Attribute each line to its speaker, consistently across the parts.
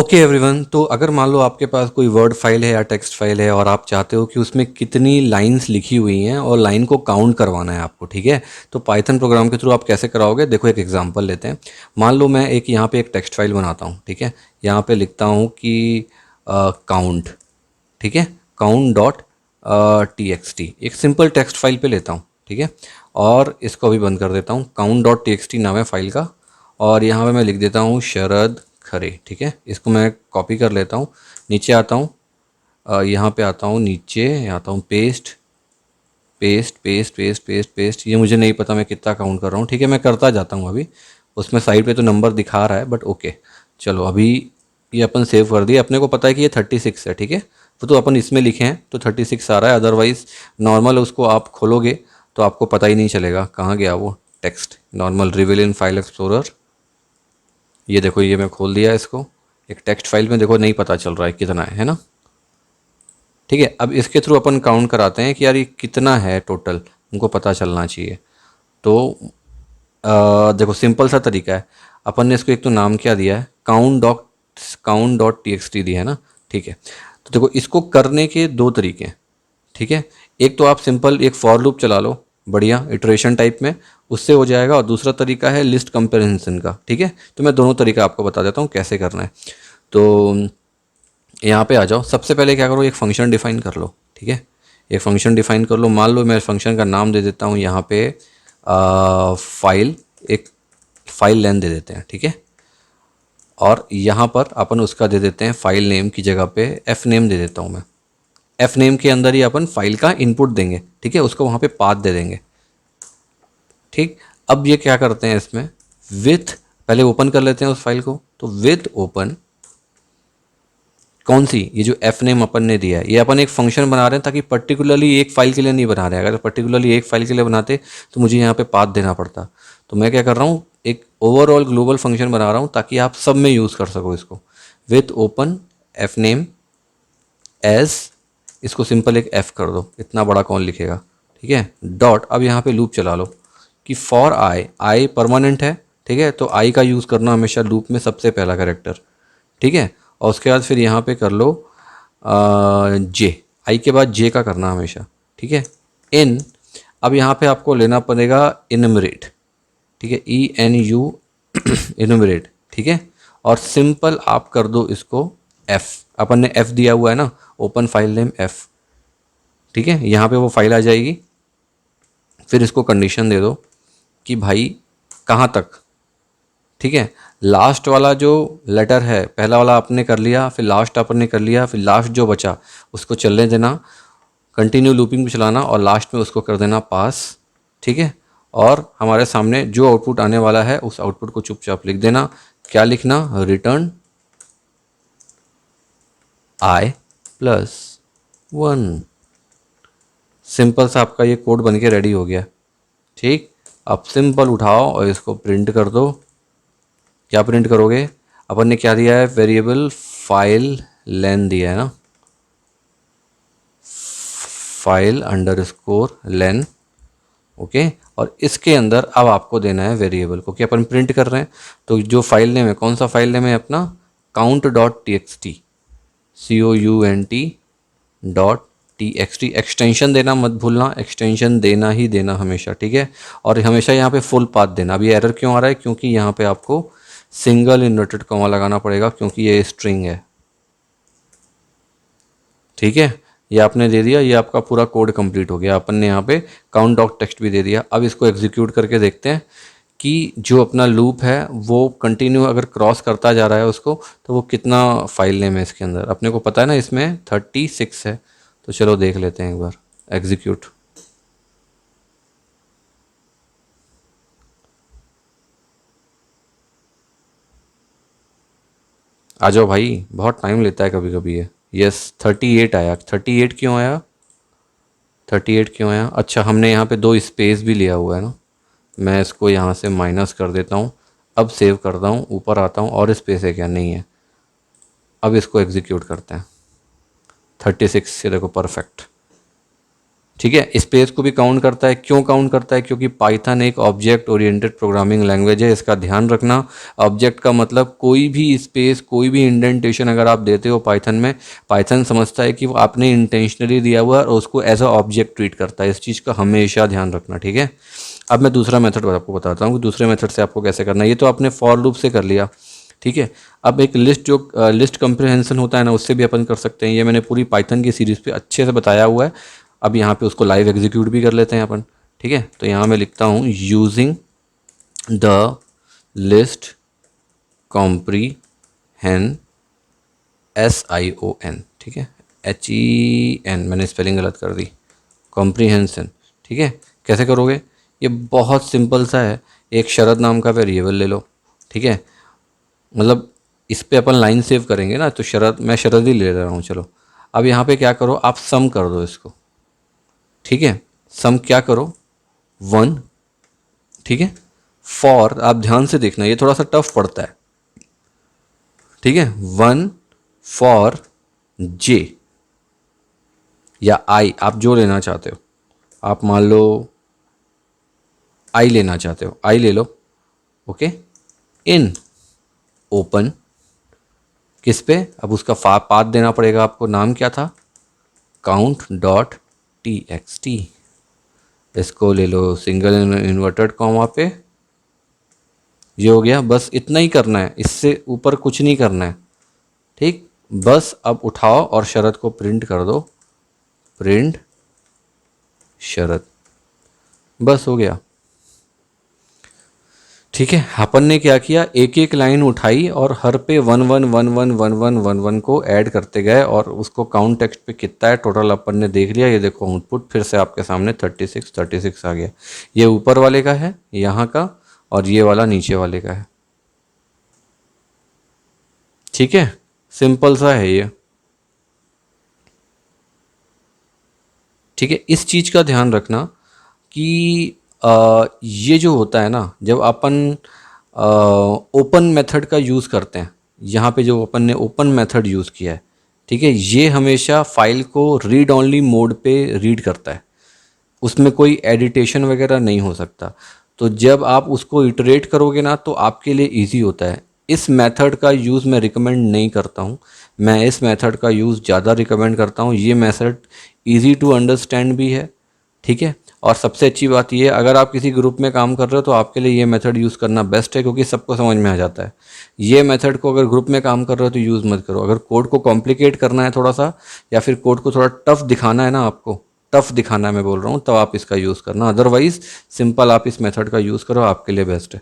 Speaker 1: Okay everyone, तो अगर मान लो आपके पास कोई वर्ड फाइल है या टेक्स्ट फाइल है और आप चाहते हो कि उसमें कितनी लाइंस लिखी हुई हैं और लाइन को काउंट करवाना है आपको, ठीक है। तो पाइथन प्रोग्राम के थ्रू आप कैसे कराओगे, देखो एक एग्जांपल लेते हैं। मान लो मैं एक यहाँ पे एक टेक्स्ट फाइल बनाता हूँ, ठीक है। यहाँ पे लिखता हूँ कि काउंट, ठीक है, count dot T x T, एक सिंपल टेक्स्ट फाइल पे लेता हूँ, ठीक है। और इसको अभी बंद कर देता हूँ। Count dot T x T नाम है फाइल का। और यहाँ पे मैं लिख देता हूँ शरद खरे, ठीक है। इसको मैं कॉपी कर लेता हूँ, नीचे आता हूँ, यहाँ पे आता हूँ, नीचे आता हूँ, paste paste paste paste paste paste. ये मुझे नहीं पता मैं कितना काउंट कर रहा हूँ, ठीक है, मैं करता जाता हूँ अभी। उसमें साइड पे तो नंबर दिखा रहा है बट ओके। चलो अभी ये अपन सेव कर दिया, अपने को पता है कि ये 36 है, ठीक है। तो अपन इसमें लिखे हैं तो 36 आ रहा है, अदरवाइज नॉर्मल उसको आप खोलोगे तो आपको पता ही नहीं चलेगा कहाँ गया वो text. Normal reveal in file explorer, ये देखो, ये मैं खोल दिया इसको। एक टेक्स्ट फाइल में देखो नहीं पता चल रहा है कितना है ना। ठीक है, अब इसके थ्रू अपन काउंट कराते हैं कि यार ये कितना है टोटल, उनको पता चलना चाहिए। तो देखो सिंपल सा तरीका है। अपन ने इसको एक तो नाम क्या दिया है, count dot T x T दिया है ना, ठीक है। तो देखो इसको करने के दो तरीके हैं, ठीक है। एक तो आप सिंपल एक फॉर लूप चला लो, बढ़िया इटरेशन टाइप में, उससे हो जाएगा। और दूसरा तरीका है लिस्ट कंपैरिजन का, ठीक है। तो मैं दोनों तरीका आपको बता देता हूँ कैसे करना है। तो यहाँ पे आ जाओ, सबसे पहले क्या करो, एक फंक्शन डिफाइन कर लो, ठीक है। एक फंक्शन डिफाइन कर लो, मान लो मैं फंक्शन का नाम दे देता हूँ यहाँ पे फाइल, एक फाइल लेन दे देते हैं, ठीक है। और यहाँ पर अपन उसका दे देते हैं फाइल नेम की जगह पे एफ नेम दे देता हूँ मैं। एफ नेम के अंदर ही अपन फाइल का इनपुट देंगे, ठीक है, उसको वहाँ पे पाथ दे देंगे, ठीक। अब ये क्या करते हैं इसमें, विथ, पहले ओपन कर लेते हैं उस फाइल को। तो विथ ओपन कौन सी, ये जो एफ नेम अपन ने दिया है, ये अपन एक फंक्शन बना रहे हैं ताकि पर्टिकुलरली एक फाइल के लिए नहीं बना रहे हैं। अगर पर्टिकुलरली एक फाइल के लिए बनाते तो मुझे यहाँ पे पाथ देना पड़ता। तो मैं क्या कर रहा हूँ, एक ओवरऑल ग्लोबल फंक्शन बना रहा हूँ ताकि आप सब में यूज़ कर सको इसको। With open F name as, इसको सिंपल एक एफ कर दो, इतना बड़ा कौन लिखेगा, ठीक है। डॉट, अब यहाँ पे लूप चला लो कि फॉर आई, आई परमानेंट है, ठीक है। तो आई का यूज़ करना हमेशा लूप में सबसे पहला कैरेक्टर, ठीक है। और उसके बाद फिर यहाँ पे कर लो जे, आई के बाद जे का करना हमेशा, ठीक है। इन, अब यहाँ पे आपको लेना पड़ेगा इनमरेट, ठीक है, ई एन यू इनमरेट, ठीक है। और सिंपल आप कर दो इसको एफ, अपन ने एफ दिया हुआ है ना, ओपन फाइल नेम एफ, ठीक है। यहाँ पे वो फाइल आ जाएगी। फिर इसको कंडीशन दे दो कि भाई कहाँ तक, ठीक है। लास्ट वाला जो लेटर है, पहला वाला आपने कर लिया, फिर लास्ट आपने कर लिया, फिर लास्ट जो बचा उसको चलने देना, कंटिन्यू लूपिंग भी चलाना, और लास्ट में उसको कर देना पास, ठीक है। और हमारे सामने जो आउटपुट आने वाला है उस आउटपुट को चुपचाप लिख देना। क्या लिखना, रिटर्न आई प्लस 1। सिंपल सा आपका ये कोड बन के रेडी हो गया, ठीक। अब सिंपल उठाओ और इसको प्रिंट कर दो। क्या प्रिंट करोगे, अपन ने क्या दिया है, वेरिएबल फाइल लेन दिया है ना, फाइल अंडरस्कोर लेन, ओके। और इसके अंदर अब आपको देना है वेरिएबल को, कि अपन प्रिंट कर रहे हैं। तो जो फाइल नेम है, कौन सा फाइल नेम है अपना, count dot T x T, COUNT dot T x T. Extension देना मत भूलना, एक्सटेंशन देना ही देना हमेशा, ठीक है। और हमेशा यहाँ पे फुल पाथ देना। अभी एरर क्यों आ रहा है, क्योंकि यहाँ पे आपको सिंगल इन्वर्टेड कॉमा लगाना पड़ेगा क्योंकि ये स्ट्रिंग है, ठीक है। ये आपने दे दिया, ये आपका पूरा कोड कंप्लीट हो गया। अपन ने यहाँ पे काउंट डॉट टेक्स्ट भी दे दिया। अब इसको एग्जीक्यूट करके देखते हैं कि जो अपना लूप है वो कंटिन्यू अगर क्रॉस करता जा रहा है उसको, तो वो कितना फाइल नेम है इसके अंदर। अपने को पता है ना इसमें 36 है। तो चलो देख लेते हैं एक बार, एग्जीक्यूट। आ जाओ भाई, बहुत टाइम लेता है कभी कभी ये। यस 38 आया। 38 क्यों आया, 38 क्यों आया, अच्छा हमने यहाँ पे दो स्पेस भी लिया हुआ है ना। मैं इसको यहाँ से माइनस कर देता हूँ। अब सेव करता हूँ, ऊपर आता हूँ, और स्पेस है क्या, नहीं है। अब इसको एग्जीक्यूट करते हैं। 36 से देखो परफेक्ट। ठीक है। स्पेस को भी काउंट करता है। क्यों काउंट करता है? क्योंकि पाइथन एक ऑब्जेक्ट ओरिएंटेड प्रोग्रामिंग लैंग्वेज है, इसका ध्यान रखना। ऑब्जेक्ट का मतलब कोई भी स्पेस, कोई भी इंडेंटेशन अगर आप देते हो पाइथन में, पाइथन समझता है कि वो आपने इंटेंशनली दिया हुआ है और उसको एज अ ऑब्जेक्ट ट्रीट करता है। इस चीज़ का हमेशा ध्यान रखना, ठीक है। अब मैं दूसरा मेथड आपको बताता हूँ कि दूसरे मेथड से आपको कैसे करना है। ये तो आपने फॉर लूप से कर लिया, ठीक है। अब एक लिस्ट, जो लिस्ट कंप्रिहेंशन होता है ना, उससे भी अपन कर सकते हैं। ये मैंने पूरी पाइथन की सीरीज़ पे अच्छे से बताया हुआ है। अब यहाँ पे उसको लाइव एग्जीक्यूट भी कर लेते हैं अपन, ठीक है। तो यहाँ मैं लिखता हूँ यूजिंग द लिस्ट कॉम्प्रीहेन, SION, ठीक है, HEN, मैंने स्पेलिंग गलत कर दी, कॉम्प्रीहेंशन, ठीक है। कैसे करोगे? ये बहुत सिंपल सा है। एक शरद नाम का वेरिएबल ले लो, ठीक है। मतलब इस पे अपन लाइन सेव करेंगे ना, तो शरद, मैं शरद ही ले रहा हूँ, चलो। अब यहाँ पे क्या करो, आप सम कर दो इसको, ठीक है। सम क्या करो, 1, ठीक है। फॉर, आप ध्यान से देखना, ये थोड़ा सा टफ पड़ता है, ठीक है। 1 फॉर जे या आई, आप जो लेना चाहते हो। आप मान लो आई लेना चाहते हो, आई ले लो, ओके। इन ओपन, किस पे? अब उसका पाथ देना पड़ेगा आपको। नाम क्या था? count.txt। इसको ले लो सिंगल इन्वर्टेड कॉमा पे। ये हो गया। बस इतना ही करना है, इससे ऊपर कुछ नहीं करना है, ठीक। बस अब उठाओ और शरद को प्रिंट कर दो, प्रिंट शरद, बस हो गया, ठीक है। अपन ने क्या किया, एक एक लाइन उठाई और हर पे 1 1 1 1 1 1 1 को ऐड करते गए और उसको काउंट टेक्स्ट पे कितना है टोटल अपन ने देख लिया। ये देखो आउटपुट फिर से आपके सामने 36 आ गया। ये ऊपर वाले का है, यहाँ का, और ये वाला नीचे वाले का है, ठीक है। सिंपल सा है ये, ठीक है। इस चीज़ का ध्यान रखना कि ये जो होता है ना, जब अपन ओपन मेथड का यूज़ करते हैं, यहाँ पे जो अपन ने ओपन मेथड यूज़ किया है, ठीक है, ये हमेशा फाइल को रीड ओनली मोड पे रीड करता है। उसमें कोई एडिटेशन वगैरह नहीं हो सकता। तो जब आप उसको इटरेट करोगे ना, तो आपके लिए इजी होता है। इस मेथड का यूज़ मैं रिकमेंड नहीं करता हूँ। मैं इस मेथड का यूज़ ज़्यादा रिकमेंड करता हूँ। ये मेथड इजी टू अंडरस्टैंड भी है, ठीक है। और सबसे अच्छी बात ये है, अगर आप किसी ग्रुप में काम कर रहे हो तो आपके लिए ये मेथड यूज़ करना बेस्ट है, क्योंकि सबको समझ में आ जाता है। ये मेथड को अगर ग्रुप में काम कर रहे हो तो यूज़ मत करो। अगर कोड को कॉम्प्लिकेट करना है थोड़ा सा, या फिर कोड को थोड़ा टफ दिखाना है ना, आपको टफ दिखाना है मैं बोल रहा हूँ, तब आप इसका यूज़ करना। अदरवाइज सिंपल आप इस मेथड का यूज़ करो, आपके लिए बेस्ट है,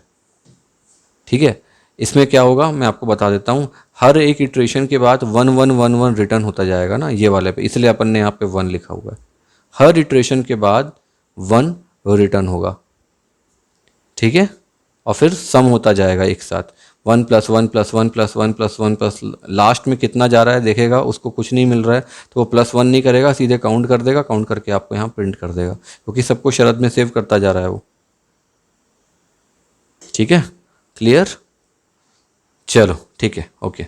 Speaker 1: ठीक है। इसमें क्या होगा मैं आपको बता देता हूँ। हर एक इटरेशन के बाद 1 1 1 1 रिटर्न होता जाएगा ना ये वाले पे, इसलिए अपन ने यहाँ पे 1 लिखा हुआ है। हर इटरेशन के बाद 1 रिटर्न होगा, ठीक है। और फिर सम होता जाएगा एक साथ, 1 + 1 + 1 + 1 + 1 लास्ट में कितना जा रहा है देखेगा, उसको कुछ नहीं मिल रहा है तो वो +1 नहीं करेगा, सीधे काउंट कर देगा, काउंट करके आपको यहाँ प्रिंट कर देगा, क्योंकि सबको शरत में सेव करता जा रहा है वो, ठीक है। क्लियर? चलो ठीक है, ओके।